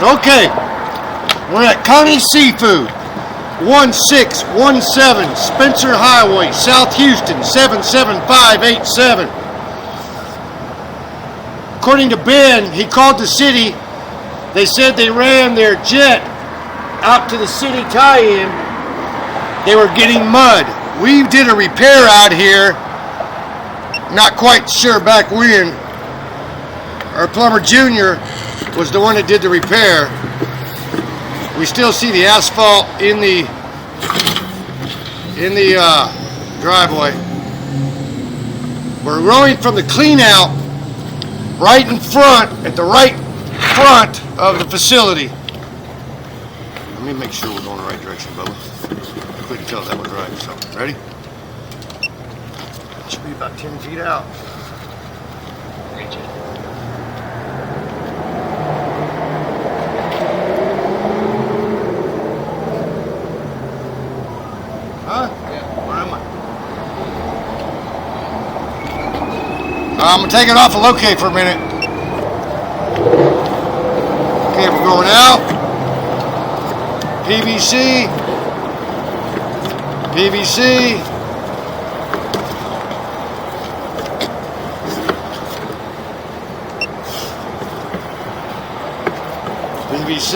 Okay, we're at Connie Seafood, 1617 Spencer Highway, South Houston, 77587. According to Ben, he called the city. They said they ran their jet out to the city tie-in. They were getting mud. We did a repair out here, not quite sure back when. Our plumber Junior was the one that did the repair. We still see the asphalt in the driveway. We're rolling from the clean out right in front, at the right front of the facility. Let me make sure we're going the right direction, Bubba. I couldn't tell if that was right, so ready? It should be about 10 feet out. Reach it. Huh? Yeah. Where am I? I'm gonna take it off a locate for a minute. Okay, we're going out. PVC. PVC. PVC.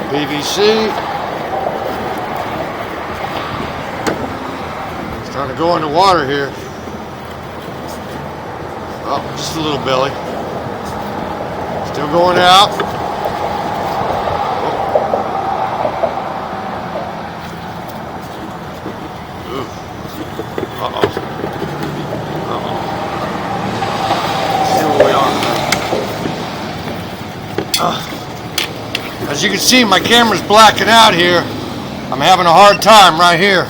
PVC. It's trying to go in the water here. Oh, just a little belly. Still going out. Oh. Uh-oh. Uh-oh. See where we are. As you can see, my camera's blacking out here. I'm having a hard time right here.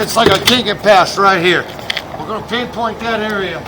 It's like I can't get past right here. We're going to pinpoint that area.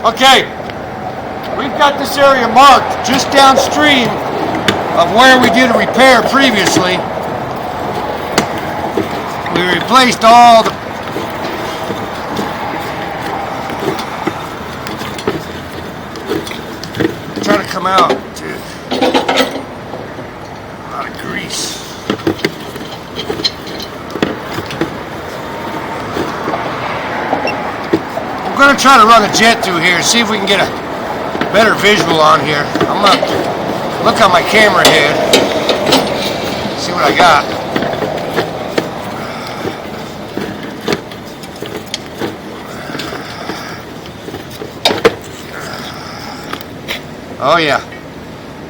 Okay, we've got this area marked just downstream of where we did a repair previously. We replaced all the try to come out, dude. A lot of grease. I'm gonna try to run a jet through here, see if we can get a better visual on here. I'm gonna look on my camera head, see what I got. Oh yeah.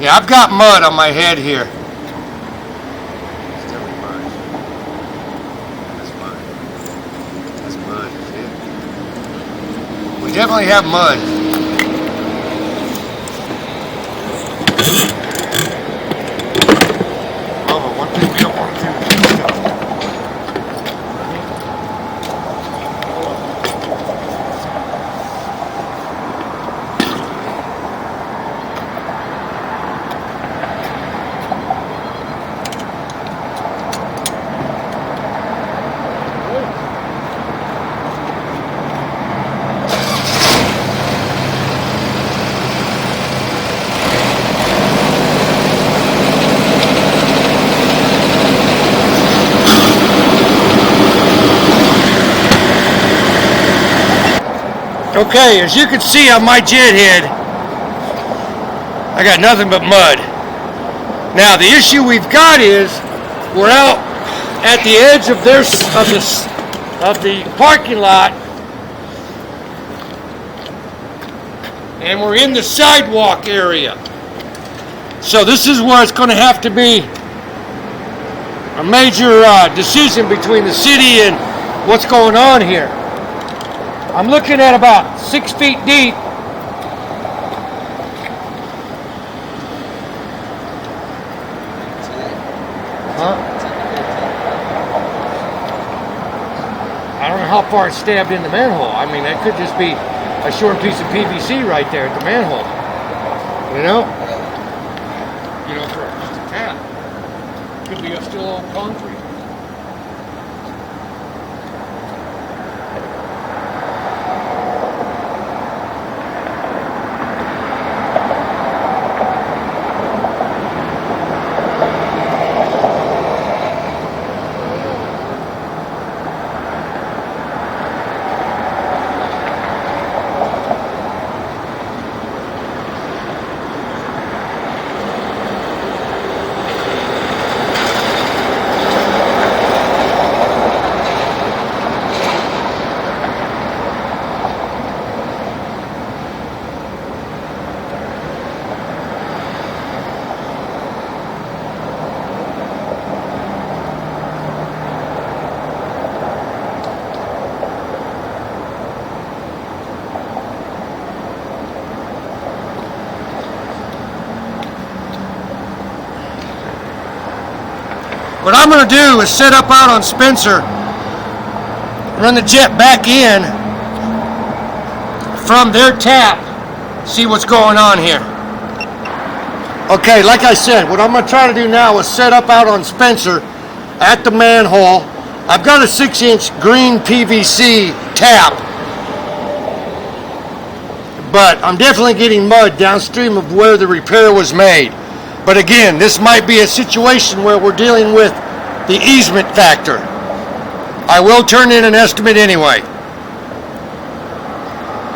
Yeah, I've got mud on my head here. It's definitely mud. That's mud. That's mud. See it? We definitely have mud. Oh, but one thing we don't want to do is okay, as you can see on my jet head, I got nothing but mud. Now the issue we've got is we're out at the edge of the parking lot, and we're in the sidewalk area. So this is where it's going to have to be a major decision between the city and what's going on here. I'm looking at about 6 feet deep. Huh? I don't know how far it's stabbed in the manhole. I mean, that could just be a short piece of PVC right there at the manhole. You know? You know, for just a tap. Could be still all concrete. What I'm going to do is set up out on Spencer, run the jet back in from their tap, see what's going on here. Okay, like I said, what I'm going to try to do now is set up out on Spencer at the manhole. I've got a 6-inch green PVC tap, but I'm definitely getting mud downstream of where the repair was made. But again, this might be a situation where we're dealing with the easement factor. I will turn in an estimate anyway.